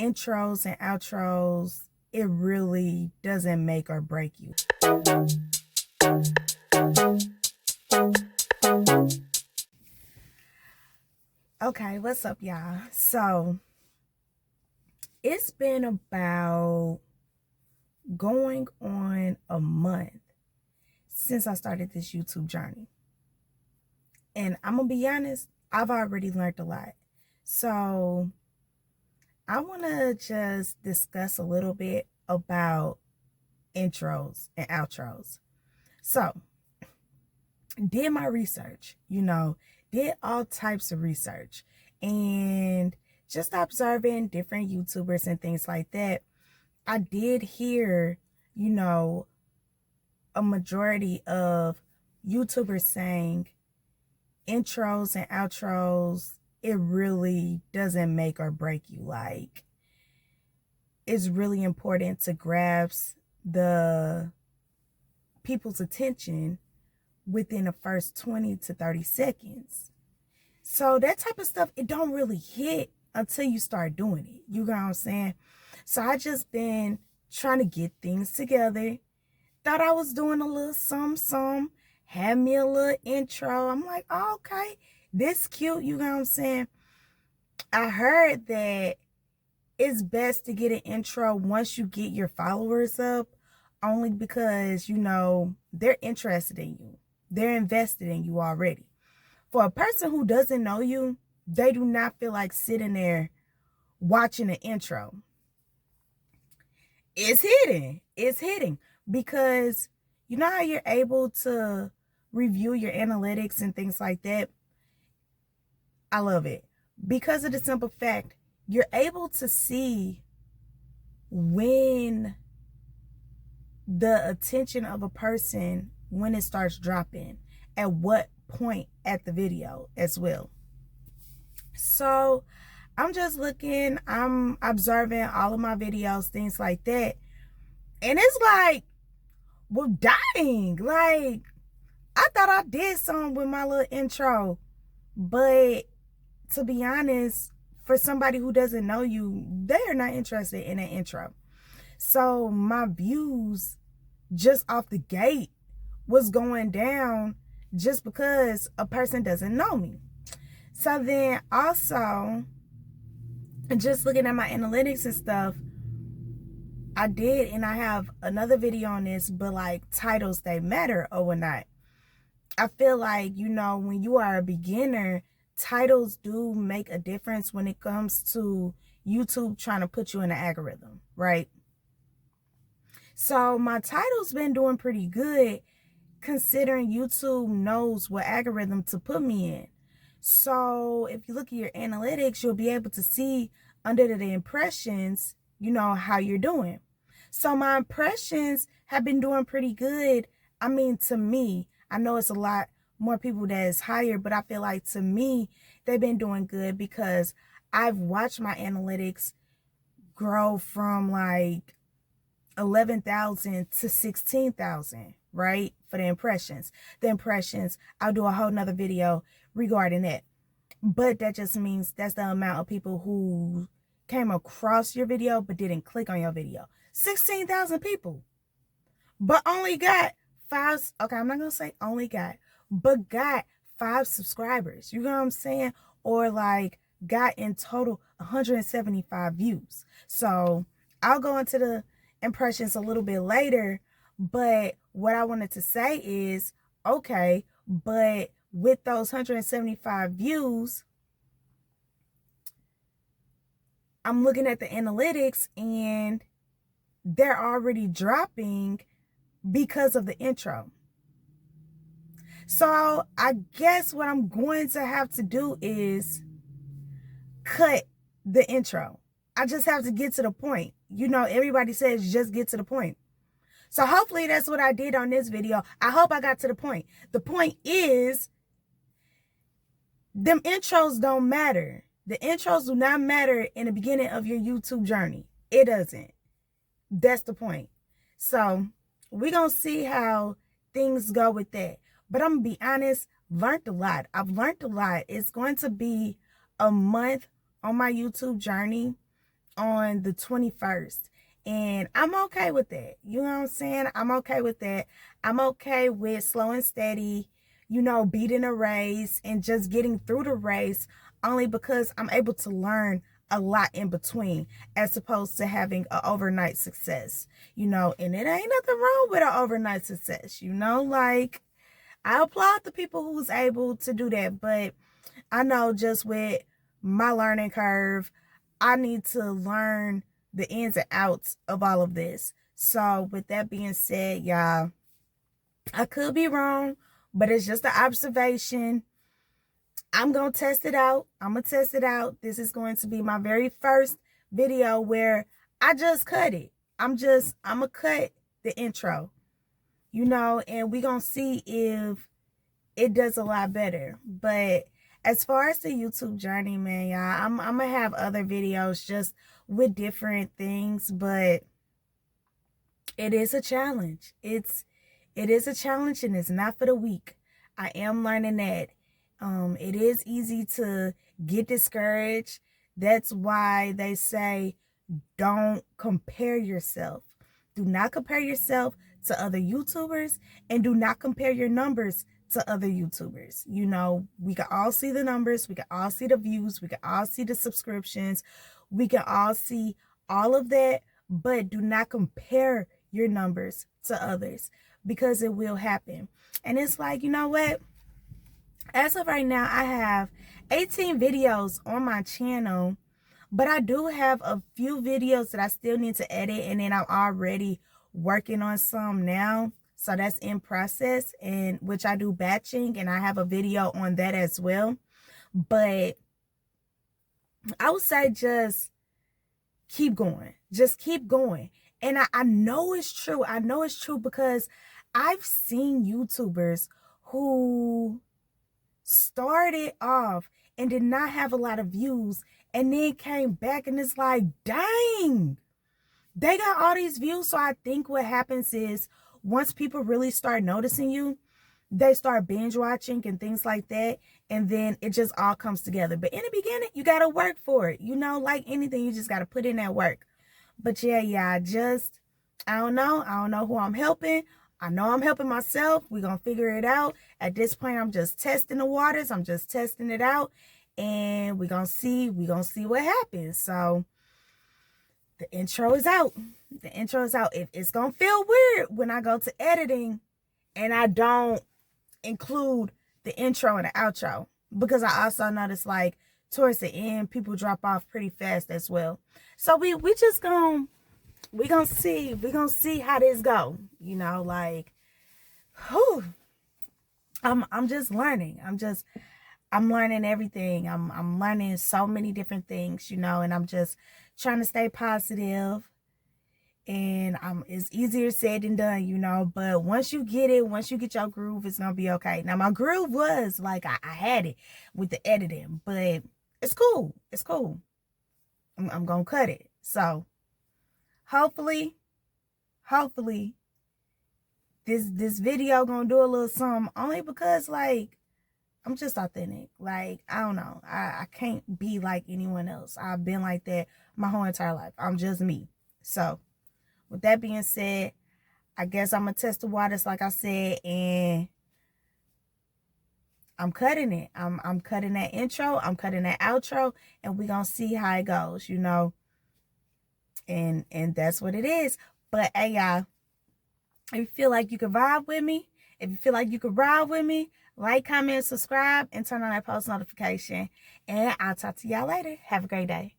intros and outros, it really doesn't make or break you. Okay, what's up, y'all? So it's been about going on a month since I started this YouTube journey. And I'm gonna be honest, I've already learned a lot. So I want to just discuss a little bit about intros and outros. So, did my research, did all types of research and just observing different YouTubers and things like that. I did hear, a majority of YouTubers saying intros and outros, it really doesn't make or break you. Like, it's really important to grasp the people's attention within the first 20 to 30 seconds. So that type of stuff, it don't really hit until you start doing it. You know what I'm saying? So I just been trying to get things together. Thought I was doing a little some, had me a little intro. I'm like, oh, okay, this cute. You know what I'm saying? I heard that it's best to get an intro once you get your followers up, only because, they're interested in you. They're invested in you already. For a person who doesn't know you, they do not feel like sitting there watching an intro. It's hitting because you know how you're able to review your analytics and things like that? I love it because of the simple fact you're able to see when the attention of a person, when it starts dropping, at what point at the video as well. So I'm just looking, I'm observing all of my videos, things like that. And it's like, well, dang, like, I thought I did something with my little intro. But to be honest, for somebody who doesn't know you, they are not interested in an intro. So my views just off the gate was going down just because a person doesn't know me. So then also, just looking at my analytics and stuff, I did, and I have another video on this, but like titles, they matter or not. I feel like, when you are a beginner, titles do make a difference when it comes to YouTube trying to put you in the algorithm, right? So my title's been doing pretty good considering YouTube knows what algorithm to put me in. So if you look at your analytics, you'll be able to see under the impressions, how you're doing. So my impressions have been doing pretty good. I mean, to me, I know it's a lot more people that is higher, but I feel like to me, they've been doing good because I've watched my analytics grow from like 11,000 to 16,000, right? For the impressions. I'll do a whole nother video regarding that. But that just means that's the amount of people who came across your video but didn't click on your video. 16,000 people. But only got 5, okay, I'm not going to say only got, but got 5 subscribers. You know what I'm saying? Or like got in total 175 views. So I'll go into the impressions a little bit later, but what I wanted to say is, okay, but with those 175 views, I'm looking at the analytics and they're already dropping because of the intro. So I guess what I'm going to have to do is cut the intro. I just have to get to the point. Everybody says just get to the point. So hopefully that's what I did on this video. I hope I got to the point. The point is, them intros don't matter. The intros do not matter in the beginning of your YouTube journey. It doesn't. That's the point. So we're going to see how things go with that. But I'm going to be honest, learned a lot. I've learned a lot. It's going to be a month on my YouTube journey. on the 21st. And I'm okay with that. You know what I'm saying? I'm okay with that. I'm okay with slow and steady, you know, beating a race and just getting through the race, only because I'm able to learn a lot in between, as opposed to having an overnight success, you know. And it ain't nothing wrong with an overnight success, you know. Like, I applaud the people who's able to do that, but I know just with my learning curve, I need to learn the ins and outs of all of this. So with that being said, y'all, I could be wrong, but it's just an observation. I'm going to test it out. I'm going to test it out. This is going to be my very first video where I just cut it. I'm going to cut the intro, you know, and we going to see if it does a lot better. But as far as the YouTube journey, man, y'all, I'm going to have other videos just with different things, but it is a challenge. It is a challenge, and it's not for the weak. I am learning that. It is easy to get discouraged. That's why they say don't compare yourself. Do not compare yourself to other YouTubers, and do not compare your numbers to other YouTubers. You know, we can all see the numbers, we can all see the views, we can all see the subscriptions, we can all see all of that, but do not compare your numbers to others, because it will happen. And it's like, you know what? As of right now, I have 18 videos on my channel, but I do have a few videos that I still need to edit, and then I'm already working on some now. So that's in process, and which I do batching, and I have a video on that as well. But I would say just keep going. Just keep going. And I know it's true. I know it's true because I've seen YouTubers who started off and did not have a lot of views, and then came back, and it's like, dang, they got all these views. So I think what happens is, once people really start noticing you, they start binge watching and things like that, and then it just all comes together. But in the beginning, you got to work for it, you know. Like anything, you just got to put in that work. But yeah, I don't know who I'm helping. I know I'm helping myself. We're gonna figure it out. At this point, I'm just testing the waters. I'm just testing it out, and we're gonna see what happens. So the intro is out. The intro is out. It's gonna feel weird when I go to editing and I don't include the intro and the outro, because I also noticed, like, towards the end, people drop off pretty fast as well. So we just gonna see how this go. You know, like, whew, I'm just learning. I'm learning everything. I'm learning so many different things, you know, and I'm just trying to stay positive. And it's easier said than done, you know, but once you get it, once you get your groove, it's gonna be okay. Now, my groove was like, I had it with the editing, but it's cool. It's cool. I'm gonna cut it. So hopefully this video gonna do a little something, only because, like, I'm just authentic. Like, I don't know. I can't be like anyone else. I've been like that my whole entire life. I'm just me. So with that being said, I guess I'm going to test the waters, like I said, and I'm cutting it. I'm cutting that intro. I'm cutting that outro, and we're going to see how it goes, you know. And that's what it is. But, hey, y'all, if you feel like you can vibe with me, if you feel like you can ride with me, like, comment, subscribe, and turn on that post notification. And I'll talk to y'all later. Have a great day.